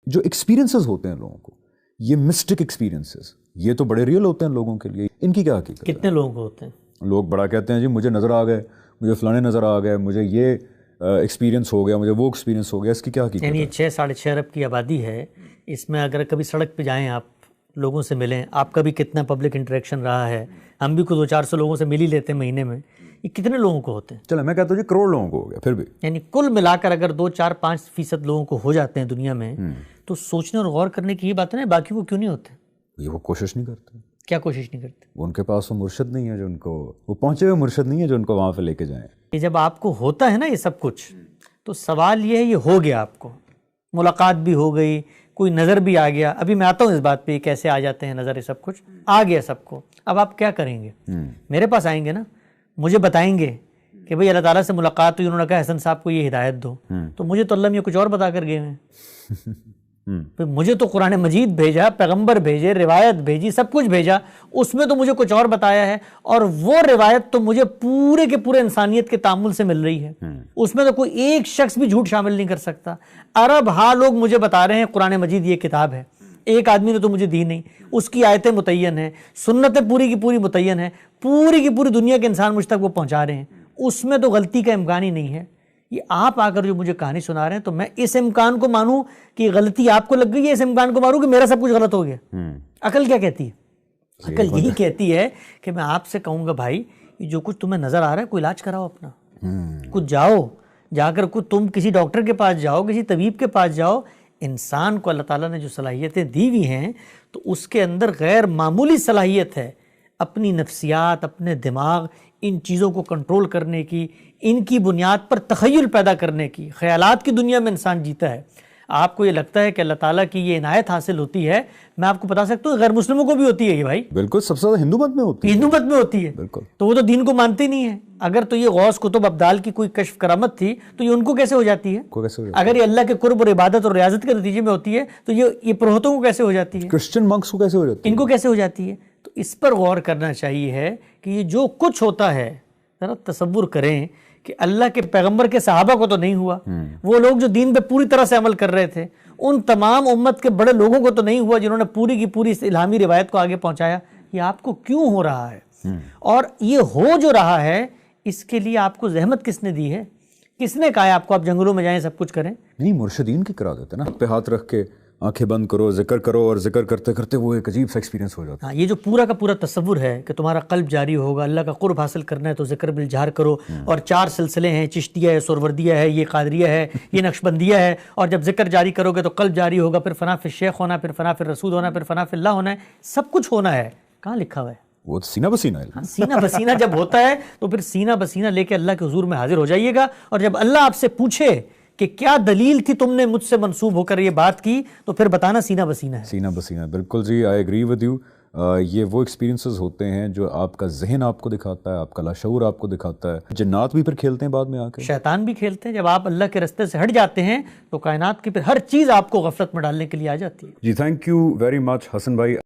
جو ایکسپیرینسز ہوتے ہیں لوگوں کو، یہ مسٹک ایکسپیرینسز، یہ تو بڑے ریئل ہوتے ہیں لوگوں کے لیے. ان کی کیا حقیقت؟ کتنے لوگوں کو ہوتے ہیں؟ لوگ بڑا کہتے ہیں جی مجھے نظر آ گئے، مجھے فلانے نظر آ گئے، مجھے یہ ایکسپیرینس ہو گیا، مجھے وہ ایکسپیرینس ہو گیا. اس کی کیا حقیقت؟ یعنی 6-6.5 ارب کی آبادی ہے، اس میں اگر کبھی سڑک پہ جائیں، آپ لوگوں سے ملیں، آپ کا بھی کتنا پبلک انٹریکشن رہا ہے، ہم بھی کوئی 200-400 لوگوں سے مل ہی لیتے ہیں مہینے میں، یہ کتنے لوگوں کو ہوتے ہیں؟ چلو میں کہتا ہوں جی کروڑ لوگوں کو ہو گیا. پھر بھی یعنی کل ملا کر اگر 2-4-5% لوگوں کو ہو جاتے ہیں دنیا میں، تو سوچنے اور غور کرنے کی یہ بات ہے نا، باقی کو کیوں نہیں ہوتے؟ یہ وہ کوشش نہیں کرتے. کیا کوشش نہیں کرتے؟ ان کے پاس وہ مرشد نہیں ہے جو ان کو، وہ پہنچے ہوئے مرشد نہیں ہے جو ان کو وہاں پہ لے کے جائیں. کہ جب آپ کو ہوتا ہے نا یہ سب کچھ، تو سوال یہ ہے، یہ ہو گیا آپ کو، ملاقات بھی ہو گئی، کوئی نظر بھی آ گیا. ابھی میں آتا ہوں اس بات پہ کیسے آ جاتے ہیں نظر، یہ سب کچھ آ گیا سب کو. اب آپ کیا کریں گے؟ میرے پاس آئیں گے نا، مجھے بتائیں گے کہ بھئی اللہ تعالیٰ سے ملاقات ہوئی، انہوں نے کہا حسن صاحب کو یہ ہدایت دو، تو مجھے تو اللہ میں کچھ اور بتا کر گئے ہیں. مجھے تو قرآن مجید بھیجا، پیغمبر بھیجے، روایت بھیجی، سب کچھ بھیجا، اس میں تو مجھے کچھ اور بتایا ہے، اور وہ روایت تو مجھے پورے کے پورے انسانیت کے تعامل سے مل رہی ہے. اس میں تو کوئی ایک شخص بھی جھوٹ شامل نہیں کر سکتا. ارب ہاں لوگ مجھے بتا رہے ہیں قرآن مجید یہ کتاب ہے، ایک آدمی نے تو مجھے دی نہیں، اس کی آیتیں متعین ہیں، سنتیں پوری کی پوری متعین ہیں، پوری کی پوری دنیا کے انسان مجھ تک وہ پہنچا رہے ہیں، اس میں تو غلطی کا امکان ہی نہیں ہے. یہ آپ آ کر جو مجھے کہانی سنا رہے ہیں، تو میں اس امکان کو مانوں کہ غلطی آپ کو لگ گئی ہے، اس امکان کو مانوں کہ میرا سب کچھ غلط ہو گیا. عقل کیا کہتی ہے؟ عقل یہی کہتی ہے کہ میں آپ سے کہوں گا بھائی یہ جو کچھ تمہیں نظر آ رہا ہے کوئی علاج کراؤ اپنا، کچھ جاؤ، جا کر تم کسی ڈاکٹر کے پاس جاؤ، کسی طبیب کے پاس جاؤ. انسان کو اللہ تعالیٰ نے جو صلاحیتیں دی ہوئی ہیں، تو اس کے اندر غیر معمولی صلاحیت ہے اپنی نفسیات، اپنے دماغ، ان چیزوں کو کنٹرول کرنے کی، ان کی بنیاد پر تخیل پیدا کرنے کی. خیالات کی دنیا میں انسان جیتا ہے. آپ کو یہ لگتا ہے کہ اللہ تعالیٰ کی یہ عنایت حاصل ہوتی ہے، میں آپ کو بتا سکتا ہوں غیر مسلموں کو بھی ہوتی ہے یہ بھائی. بالکل، سب سے زیادہ ہندو مت میں ہوتی ہے. ہندو مت میں ہوتی ہے. بالکل. تو وہ تو دین کو مانتے نہیں ہیں. اگر تو یہ غوث قطب ابدال کی کوئی کشف کرامت تھی تو یہ ان کو کیسے ہو جاتی ہے؟ اگر یہ اللہ کے قرب اور عبادت اور ریاضت کے نتیجے میں ہوتی ہے تو یہ پروہتوں کو کیسے ہو جاتی ہے؟ کرسچن منکس کو کیسے ہو جاتی ہے؟ ان کو کیسے ہو جاتی ہے؟ تو اس پر غور کرنا چاہیے ہے کہ یہ جو کچھ ہوتا ہے، ذرا تصور کریں کہ اللہ کے پیغمبر کے صحابہ کو تو نہیں ہوا، وہ لوگ جو دین پہ پوری طرح سے عمل کر رہے تھے، ان تمام امت کے بڑے لوگوں کو تو نہیں ہوا جنہوں نے پوری کی پوری اس الہامی روایت کو آگے پہنچایا. یہ آپ کو کیوں ہو رہا ہے؟ اور یہ ہو جو رہا ہے، اس کے لیے آپ کو زحمت کس نے دی ہے؟ کس نے کہا ہے آپ کو آپ جنگلوں میں جائیں سب کچھ کریں؟ نہیں، مرشدین کی کرا دیتے نا، پہ ہاتھ رکھ کے آنکھیں بند کرو، ذکر کرو، اور ذکر کرتے کرتے وہ ایک عجیب سا ایکسپیرینس ہو جاتا ہے. یہ جو پورا کا پورا تصور ہے کہ تمہارا قلب جاری ہوگا، اللہ کا قرب حاصل کرنا ہے تو ذکر بالجہر کرو، اور 4 سلسلے ہیں، چشتیہ ہے، سوروردیہ ہے، یہ قادریہ ہے، یہ نقشبندیہ ہے، اور جب ذکر جاری کرو گے تو قلب جاری ہوگا، پھر فنا فی الشیخ ہونا، پھر فنا فی الرسول ہونا، پھر فنا فی اللہ ہونا ہے. سب کچھ ہونا ہے. کہاں لکھا ہوا ہے؟ وہ سینہ بسینہ ہے. سینہ بسینہ جب ہوتا ہے تو پھر سینہ بسینہ لے کے اللہ کے حضور میں حاضر ہو جائیے گا. اور جب اللہ آپ سے پوچھے کہ کیا دلیل تھی تم نے مجھ سے منسوب ہو کر یہ بات کی، تو پھر بتانا سینہ بسینہ ہے. سینہ بسینہ، بالکل جی، آئی ایگری ود یو. یہ وہ ایکسپیرینسز ہوتے ہیں جو آپ کا ذہن آپ کو دکھاتا ہے، آپ کا لاشعور آپ کو دکھاتا ہے. جنات بھی پھر کھیلتے ہیں بعد میں آ کے، شیطان بھی کھیلتے ہیں. جب آپ اللہ کے رستے سے ہٹ جاتے ہیں تو کائنات کی پھر ہر چیز آپ کو غفلت میں ڈالنے کے لیے آ جاتی ہے. جی تھینک یو ویری مچ حسن بھائی.